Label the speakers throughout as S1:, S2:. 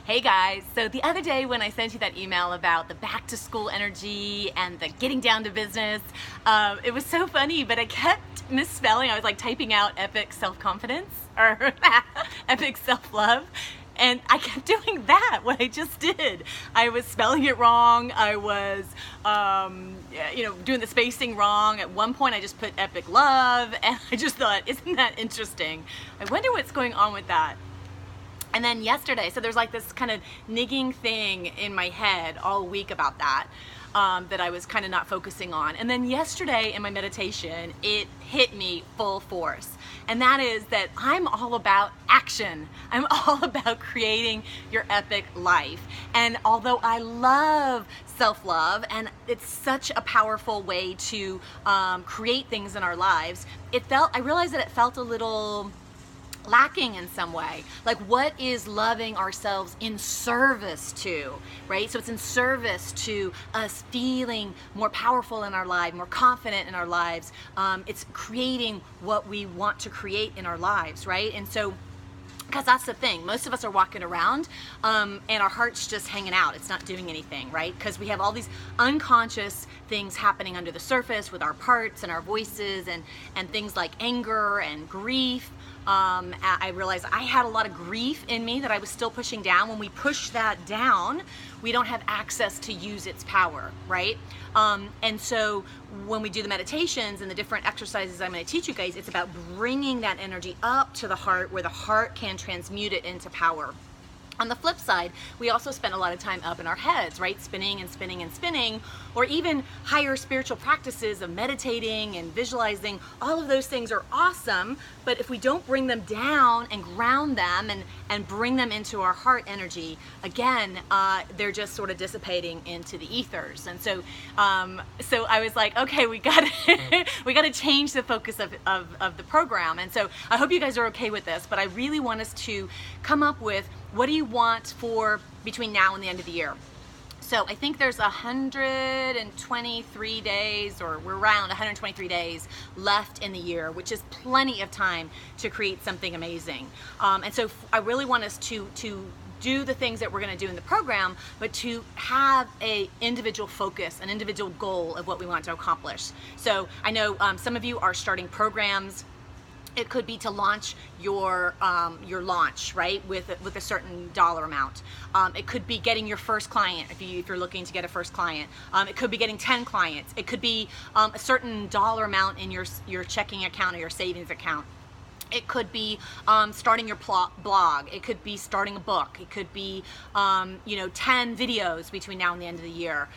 S1: Hey guys, so the other day when I sent you that email about the back to school energy and the getting down to business, it was so funny, but I kept misspelling. I was like typing out epic self-confidence or epic self-love. And I kept doing that, what I just did. I was spelling it wrong. I was, doing the spacing wrong. At one point I just put epic love, and I just thought, isn't that interesting? I wonder what's going on with that. And then yesterday, so there's like this kind of nigging thing in my head all week about that, that I was kind of not focusing on. And then yesterday in my meditation, it hit me full force. And that is that I'm all about action. I'm all about creating your epic life. And although I love self-love, and it's such a powerful way to create things in our lives, I realized that it felt a little lacking in some way. Like, what is loving ourselves in service to, right? So it's in service to us feeling more powerful in our life, more confident in our lives. It's creating what we want to create in our lives, right? And so, because that's the thing, most of us are walking around and our heart's just hanging out. It's not doing anything, right? Because we have all these unconscious things happening under the surface with our parts and our voices and things like anger and grief. I realized I had a lot of grief in me that I was still pushing down. When we push that down, we don't have access to use its power, right? And so when we do the meditations and the different exercises I'm going to teach you guys, it's about bringing that energy up to the heart where the heart can transmute it into power. On the flip side, we also spend a lot of time up in our heads, right? Spinning and spinning and spinning, or even higher spiritual practices of meditating and visualizing. All of those things are awesome, but if we don't bring them down and ground them and bring them into our heart energy, again, they're just sort of dissipating into the ethers. And so I was like, okay, we got to change the focus of the program. And so I hope you guys are okay with this, but I really want us to come up with, what do you want for between now and the end of the year? So I think there's 123 days, or we're around 123 days left in the year, which is plenty of time to create something amazing. And so I really want us to do the things that we're going to do in the program, but to have a individual focus, an individual goal of what we want to accomplish. So I know some of you are starting programs. It could be to launch your launch, right, with a certain dollar amount. It could be getting your first client if you're looking to get a first client. It could be getting 10 clients. It could be a certain dollar amount in your checking account or your savings account. It could be starting your blog. It could be starting a book. It could be 10 videos between now and the end of the year.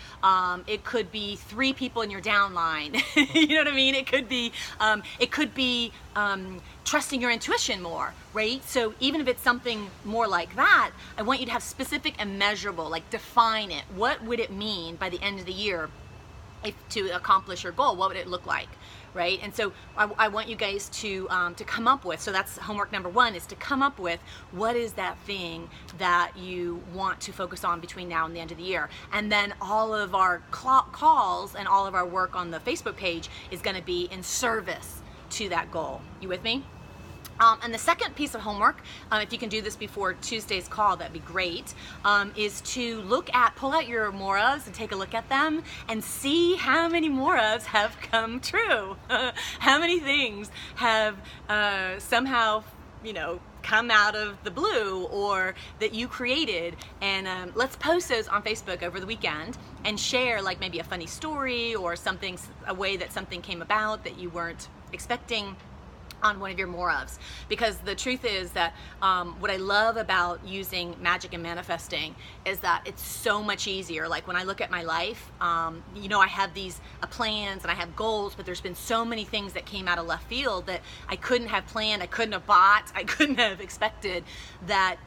S1: It could be 3 people in your downline. You know what I mean? It could be trusting your intuition more, right? So even if it's something more like that, I want you to have specific and measurable, like define it. What would it mean by the end of the year to accomplish your goal? What would it look like? Right? And so I want you guys to come up with, so that's homework number 1, is to come up with what is that thing that you want to focus on between now and the end of the year. And then all of our calls and all of our work on the Facebook page is going to be in service to that goal. You with me? And the second piece of homework, if you can do this before Tuesday's call, that'd be great, is to pull out your more ofs and take a look at them and see how many more ofs have come true. How many things have somehow, come out of the blue, or that you created. And let's post those on Facebook over the weekend and share, like, maybe a funny story or something, a way that something came about that you weren't expecting on one of your more ofs. Because the truth is that what I love about using magic and manifesting is that it's so much easier. Like, when I look at my life, I have these plans and I have goals, but there's been so many things that came out of left field that I couldn't have planned, I couldn't have bought, I couldn't have expected, that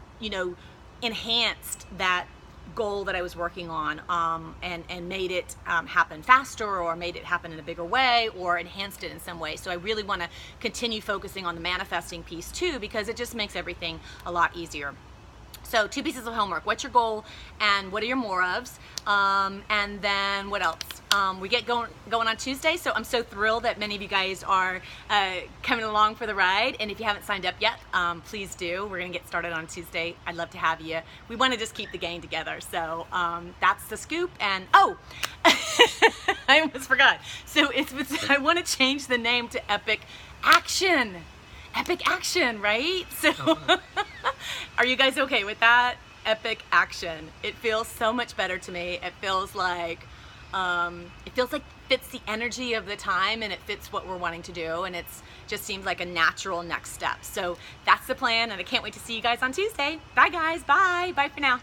S1: enhanced that goal that I was working on, and made it happen faster, or made it happen in a bigger way, or enhanced it in some way. So I really want to continue focusing on the manifesting piece too, because it just makes everything a lot easier. So 2 pieces of homework. What's your goal, and what are your more ofs? And then what else? We get going on Tuesday, so I'm so thrilled that many of you guys are coming along for the ride. And if you haven't signed up yet, please do. We're gonna get started on Tuesday. I'd love to have you. We want to just keep the gang together. So that's the scoop. And oh, I almost forgot. So I want to change the name to Epic Action. Epic Action, right? So are you guys okay with that? Epic Action. It feels so much better to me. It feels like fits the energy of the time, and it fits what we're wanting to do, and it's just seems like a natural next step. So that's the plan, and I can't wait to see you guys on Tuesday. Bye guys, bye for now.